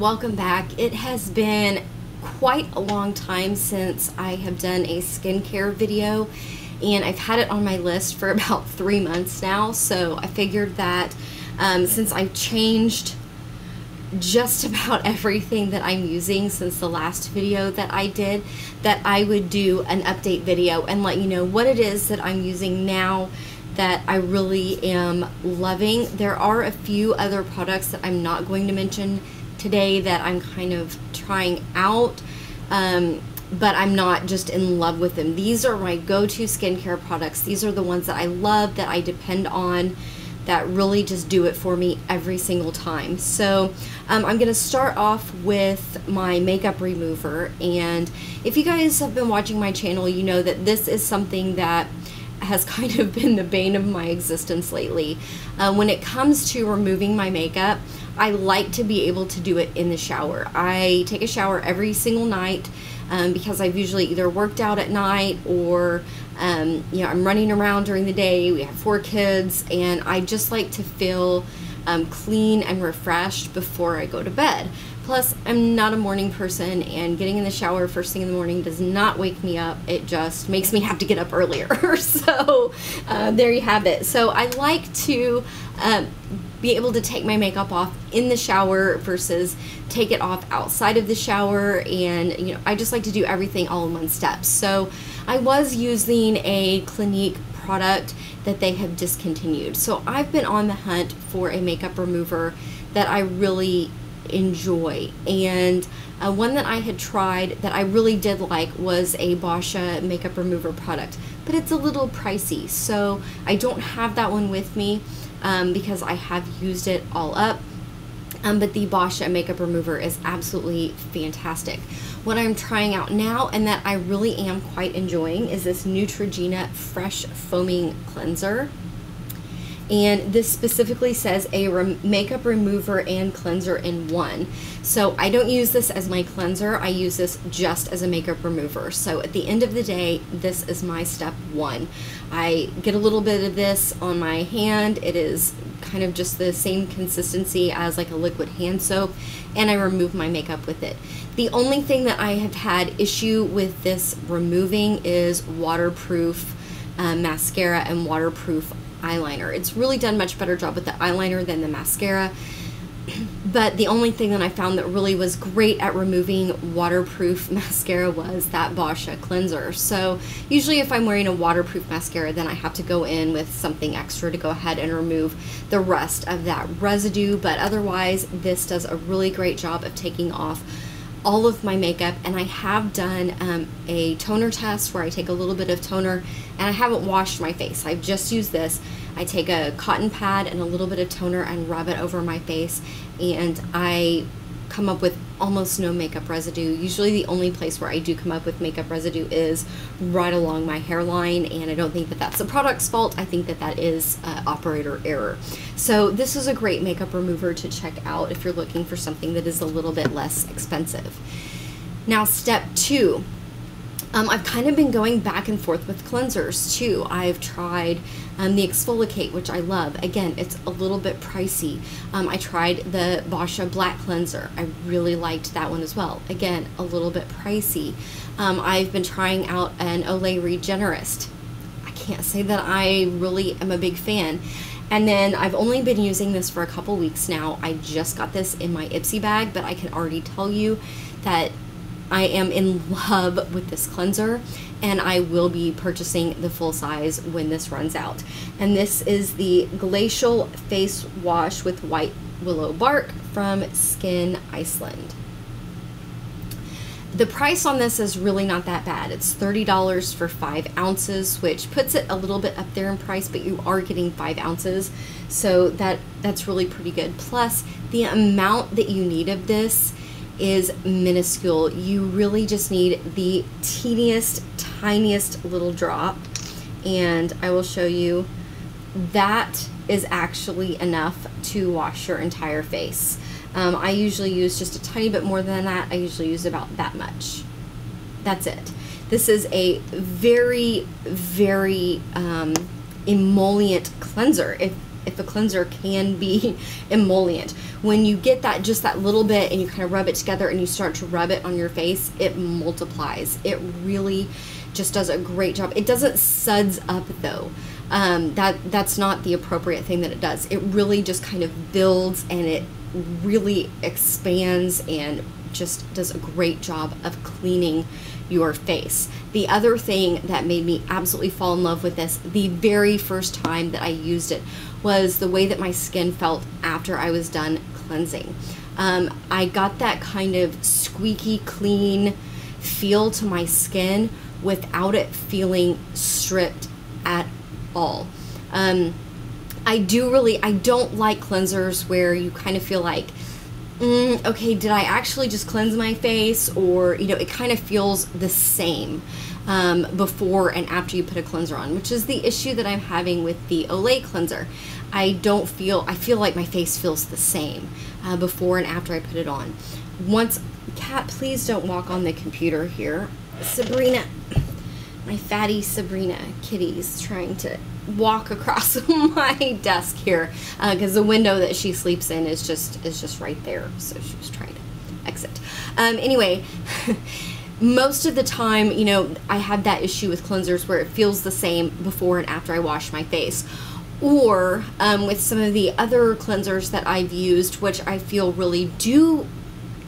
welcome back. It has been quite a long time since I have done a skincare video, and I've had it on my list for about 3 months now, so I figured that since I've changed just about everything that I'm using since the last video that I did, that I would do an update video and let you know what it is that I'm using now that I really am loving. There are a few other products that I'm not going to mention today that I'm kind of trying out, but I'm not just in love with them. These are my go-to skincare products. These are the ones that I love, that I depend on, that really just do it for me every single time. So I'm going to start off with my makeup remover, and if you guys have been watching my channel, you know that this is something that has kind of been the bane of my existence lately. When it comes to removing my makeup, I like to be able to do it in the shower. I take a shower every single night because I've usually either worked out at night or you know, I'm running around during the day. We have 4 kids, and I just like to feel clean and refreshed before I go to bed. Plus, I'm not a morning person, and getting in the shower first thing in the morning does not wake me up. It just makes me have to get up earlier. So there you have it. So I like to be able to take my makeup off in the shower versus take it off outside of the shower, and you know, I just like to do everything all in one step. So I was using a Clinique product that they have discontinued. So I've been on the hunt for a makeup remover that I really enjoy, and one that I had tried that I really did like was a Boscia makeup remover product, but it's a little pricey, so I don't have that one with me because I have used it all up. But the Boscia makeup remover is absolutely fantastic. What I'm trying out now, and that I really am quite enjoying, is this Neutrogena Fresh Foaming Cleanser. And this specifically says a makeup remover and cleanser in one. So I don't use this as my cleanser, I use this just as a makeup remover. So at the end of the day, this is my step 1. I get a little bit of this on my hand. It is kind of just the same consistency as like a liquid hand soap, and I remove my makeup with it. The only thing that I have had issue with this removing is waterproof mascara and waterproof eyeliner. It's really done much better job with the eyeliner than the mascara, but the only thing that I found that really was great at removing waterproof mascara was that Boscia cleanser. So usually if I'm wearing a waterproof mascara, then I have to go in with something extra to go ahead and remove the rest of that residue, but otherwise this does a really great job of taking off all of my makeup. And I have done a toner test where I take a little bit of toner, and I haven't washed my face. I've just used this. I take a cotton pad and a little bit of toner and rub it over my face, and I come up with almost no makeup residue. Usually the only place where I do come up with makeup residue is right along my hairline, and I don't think that that's the product's fault. I think that that is operator error. So this is a great makeup remover to check out if you're looking for something that is a little bit less expensive. Now, step 2. I've kind of been going back and forth with cleansers too. I've tried the Exfoliate, which I love. Again, it's a little bit pricey. I tried the Boscia Black Cleanser. I really liked that one as well. Again, a little bit pricey. I've been trying out an Olay Regenerist. I can't say that I really am a big fan. And then I've only been using this for a couple weeks now. I just got this in my Ipsy bag, but I can already tell you that I am in love with this cleanser, and I will be purchasing the full size when this runs out. And this is the Glacial Face Wash with White Willow Bark from Skin Iceland. The price on this is really not that bad. It's $30 for 5 ounces, which puts it a little bit up there in price, but you are getting 5 ounces, so that's really pretty good. Plus, the amount that you need of this is minuscule. You really just need the teeniest, tiniest little drop, and I will show you that is actually enough to wash your entire face. I usually use just a tiny bit more than that. I usually use about that much. That's it. This is a very, very emollient cleanser. if a cleanser can be emollient. When you get that, just that little bit, and you kind of rub it together and you start to rub it on your face, it multiplies. It really just does a great job. It doesn't suds up though. That's not the appropriate thing that it does. It really just kind of builds, and it really expands and just does a great job of cleaning your face. The other thing that made me absolutely fall in love with this the very first time that I used it was the way that my skin felt after I was done cleansing. I got that kind of squeaky clean feel to my skin without it feeling stripped at all. I don't like cleansers where you kind of feel like, okay, did I actually just cleanse my face? Or, you know, it kind of feels the same before and after you put a cleanser on, which is the issue that I'm having with the Olay cleanser. I feel like my face feels the same before and after I put it on. Cat, please don't walk on the computer here. Sabrina, my fatty Sabrina kitty's trying to walk across my desk here because the window that she sleeps in is just right there, so she was trying to exit. Anyway, most of the time, you know, I have that issue with cleansers where it feels the same before and after I wash my face. Or with some of the other cleansers that I've used, which I feel really do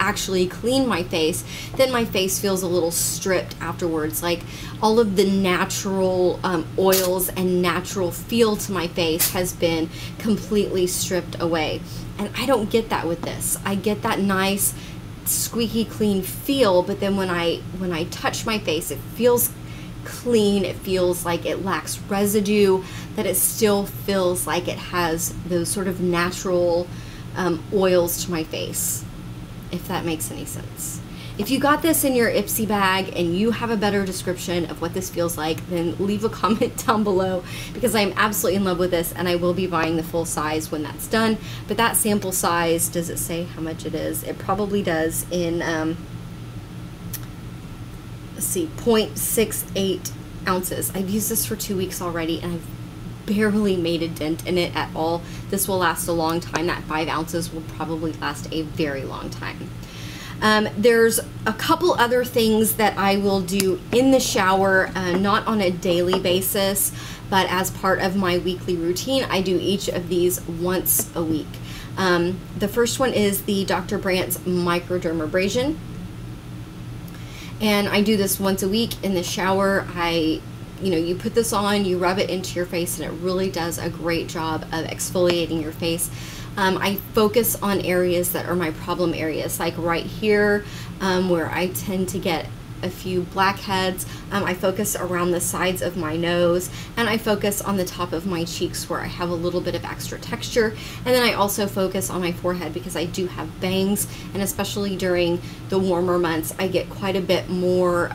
actually clean my face, then my face feels a little stripped afterwards. Like all of the natural oils and natural feel to my face has been completely stripped away. And I don't get that with this. I get that nice squeaky clean feel, but then when I touch my face, it feels clean. It feels like it lacks residue, that it still feels like it has those sort of natural oils to my face, if that makes any sense. If you got this in your Ipsy bag and you have a better description of what this feels like, then leave a comment down below, because I'm absolutely in love with this and I will be buying the full size when that's done. But that sample size, does it say how much it is? It probably does in, let's see, 0.68 ounces. I've used this for 2 weeks already and I've barely made a dent in it at all. This will last a long time. That 5 ounces will probably last a very long time. There's a couple other things that I will do in the shower, not on a daily basis, but as part of my weekly routine. I do each of these once a week. The first one is the Dr. Brandt's microdermabrasion, and I do this once a week in the shower. You put this on, you rub it into your face, and it really does a great job of exfoliating your face. I focus on areas that are my problem areas, like right here where I tend to get a few blackheads. I focus around the sides of my nose, and I focus on the top of my cheeks where I have a little bit of extra texture. And then I also focus on my forehead because I do have bangs, and especially during the warmer months, I get quite a bit more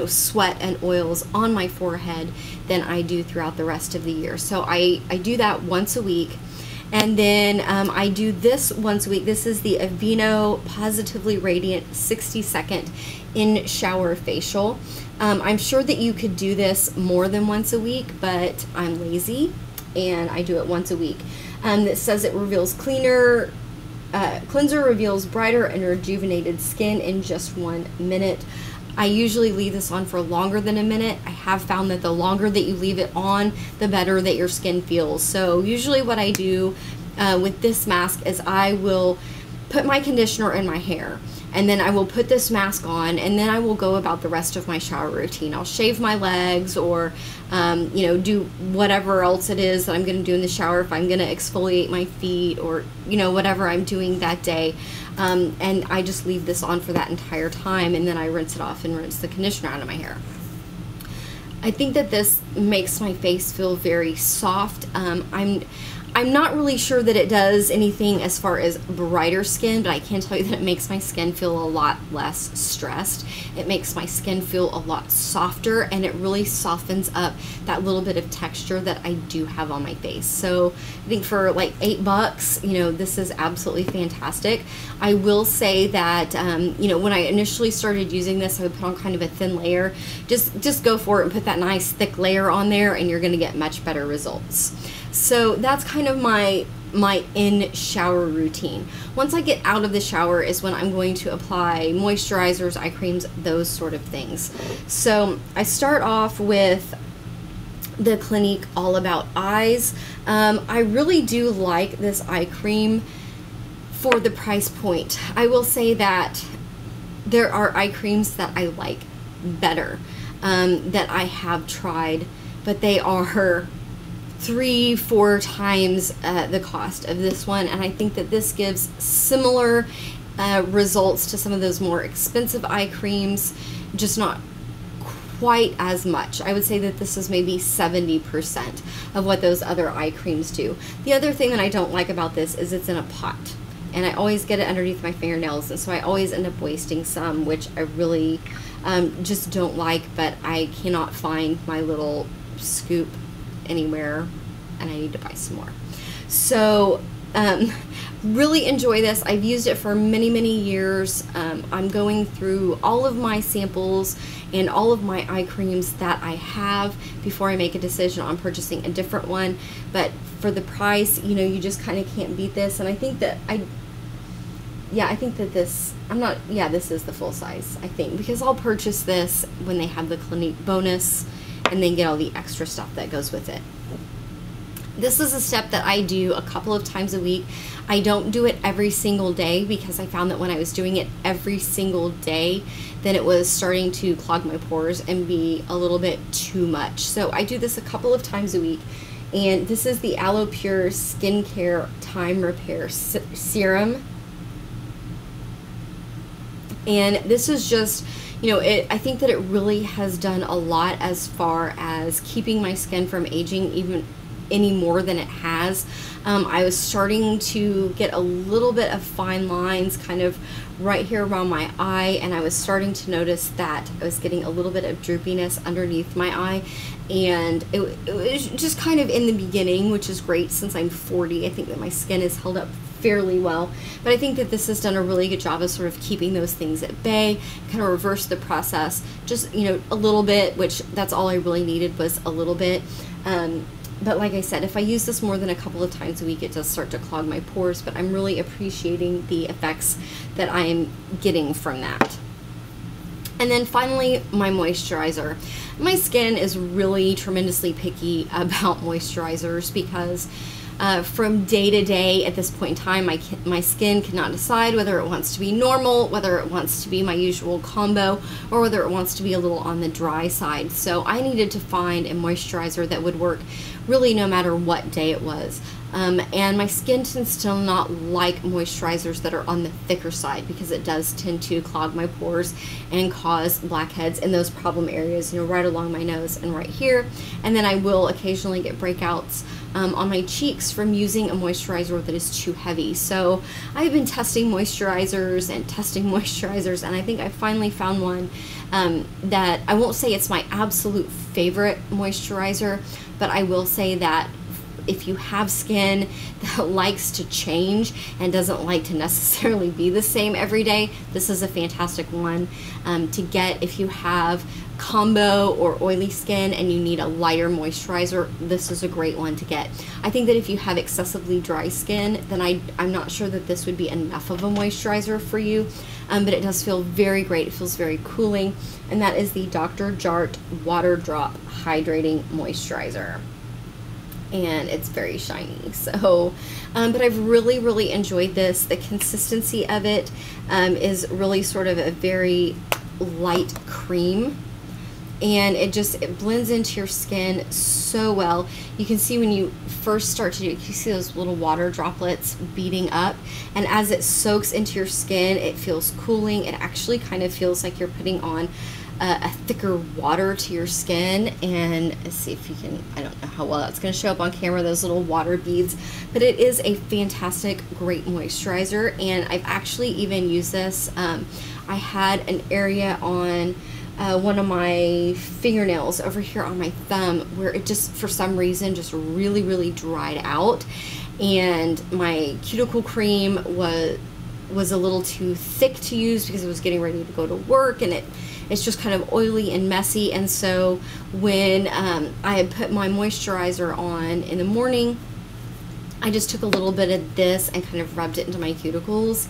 sweat and oils on my forehead than I do throughout the rest of the year. So I do that once a week. And then I do this once a week. This is the Aveeno Positively Radiant 60-second in shower facial. I'm sure that you could do this more than once a week, but I'm lazy and I do it once a week. It says it reveals cleanser reveals brighter and rejuvenated skin in just 1 minute. I usually leave this on for longer than a minute. I have found that the longer that you leave it on, the better that your skin feels. So usually what I do with this mask is I will put my conditioner in my hair, and then I will put this mask on, and then I will go about the rest of my shower routine. I'll shave my legs, or do whatever else it is that I'm going to do in the shower. If I'm going to exfoliate my feet, or whatever I'm doing that day, and I just leave this on for that entire time, and then I rinse it off and rinse the conditioner out of my hair. I think that this makes my face feel very soft. I'm not really sure that it does anything as far as brighter skin, but I can tell you that it makes my skin feel a lot less stressed. It makes my skin feel a lot softer, and it really softens up that little bit of texture that I do have on my face. So I think for like $8, you know, this is absolutely fantastic. I will say that, you know, when I initially started using this, I would put on kind of a thin layer. Just go for it and put that nice thick layer on there, and you're going to get much better results. So that's kind of my in shower routine. Once I get out of the shower is when I'm going to apply moisturizers, eye creams, those sort of things. So I start off with the Clinique All About Eyes. I really do like this eye cream for the price point. I will say that there are eye creams that I like better, that I have tried, but they are 3-4 times the cost of this one, and I think that this gives similar results to some of those more expensive eye creams, just not quite as much. I would say that this is maybe 70% of what those other eye creams do. The other thing that I don't like about this is it's in a pot, and I always get it underneath my fingernails, and so I always end up wasting some, which I really just don't like, but I cannot find my little scoop anywhere, and I need to buy some more. So really enjoy this. I've used it for many years. I'm going through all of my samples and all of my eye creams that I have before I make a decision on purchasing a different one. But for the price, you know, you just kind of can't beat this. And I think that this is the full size, I think, because I'll purchase this when they have the Clinique bonus and then get all the extra stuff that goes with it. This is a step that I do a couple of times a week. I don't do it every single day because I found that when I was doing it every single day, then it was starting to clog my pores and be a little bit too much. So I do this a couple of times a week, and this is the Aloe Pure Skincare Time Repair Serum. And this is just, you know, I think that it really has done a lot as far as keeping my skin from aging even any more than it has. I was starting to get a little bit of fine lines kind of right here around my eye, and I was starting to notice that I was getting a little bit of droopiness underneath my eye, and it was just kind of in the beginning, which is great since I'm 40. I think that my skin has held up fairly well, but I think that this has done a really good job of sort of keeping those things at bay, kind of reverse the process just, you know, a little bit, which that's all I really needed was a little bit. But like I said, if I use this more than a couple of times a week, it does start to clog my pores, but I'm really appreciating the effects that I'm getting from that. And then finally, my moisturizer. My skin is really tremendously picky about moisturizers because from day to day at this point in time, my skin cannot decide whether it wants to be normal, whether it wants to be my usual combo, or whether it wants to be a little on the dry side. So I needed to find a moisturizer that would work really no matter what day it was. And my skin tends to not like moisturizers that are on the thicker side because it does tend to clog my pores and cause blackheads in those problem areas, you know, right along my nose and right here. And then I will occasionally get breakouts on my cheeks from using a moisturizer that is too heavy. So I've been testing moisturizers, and I think I finally found one that I won't say it's my absolute favorite moisturizer, but I will say that if you have skin that likes to change and doesn't like to necessarily be the same every day, this is a fantastic one to get. If you have combo or oily skin and you need a lighter moisturizer, this is a great one to get. I think that if you have excessively dry skin, then I'm not sure that this would be enough of a moisturizer for you, but it does feel very great. It feels very cooling, and that is the Dr. Jart Water Drop Hydrating Moisturizer. And it's very shiny. So but I've really enjoyed this. The consistency of it is really sort of a very light cream, and it blends into your skin so well. You can see when you first start to do it, you see those little water droplets beating up, and as it soaks into your skin, it feels cooling. It actually kind of feels like you're putting on a thicker water to your skin. And let's see if you can, I don't know how well that's going to show up on camera, those little water beads, but it is a fantastic, great moisturizer. And I've actually even used this. I had an area on one of my fingernails over here on my thumb where it just, for some reason, just really dried out, and my cuticle cream was a little too thick to use because I was getting ready to go to work, and it's just kind of oily and messy. And so when I had put my moisturizer on in the morning, I just took a little bit of this and kind of rubbed it into my cuticles,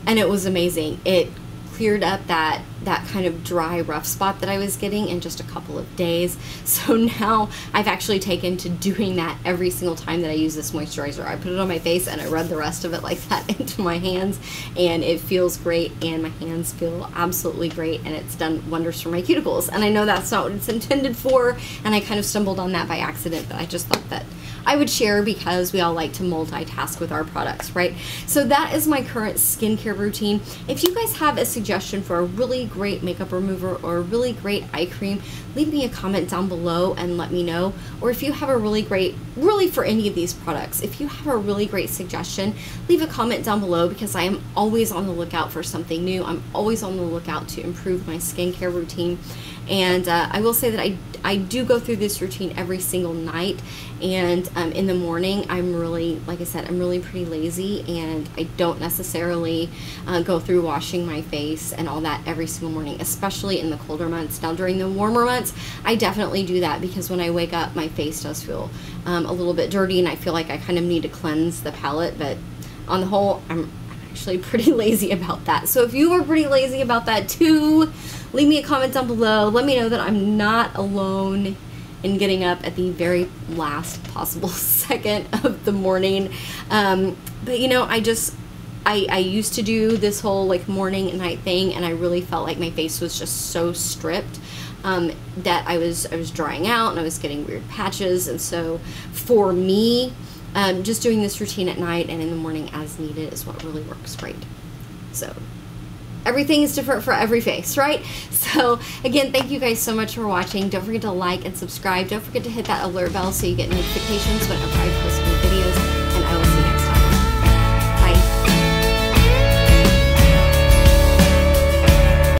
and it was amazing. It cleared up that kind of dry, rough spot that I was getting in just a couple of days. So now I've actually taken to doing that every single time that I use this moisturizer. I put it on my face and I rub the rest of it like that into my hands, and it feels great, and my hands feel absolutely great, and it's done wonders for my cuticles. And I know that's not what it's intended for, and I kind of stumbled on that by accident, but I just thought that I would share because we all like to multitask with our products, right? So that is my current skincare routine. If you guys have a suggestion for a really great makeup remover or a really great eye cream, leave me a comment down below and let me know. Or if you have a really great, really for any of these products, if you have a really great suggestion, leave a comment down below, because I am always on the lookout for something new. I'm always on the lookout to improve my skincare routine. And I will say that I do go through this routine every single night, and in the morning I'm really, like I said, I'm really pretty lazy, and I don't necessarily go through washing my face and all that every single morning, especially in the colder months. Now during the warmer months I definitely do that, because when I wake up my face does feel a little bit dirty, and I feel like I kind of need to cleanse the palette. But on the whole, I'm actually pretty lazy about that. So if you are pretty lazy about that too, leave me a comment down below. Let me know that I'm not alone in getting up at the very last possible second of the morning. But you know, I used to do this whole like morning and night thing, and I really felt like my face was just so stripped that I was drying out, and I was getting weird patches. And so for me, just doing this routine at night and in the morning as needed is what really works great. So everything is different for every face, right? So again, thank you guys so much for watching. Don't forget to like and subscribe. Don't forget to hit that alert bell so you get notifications whenever I post new videos, and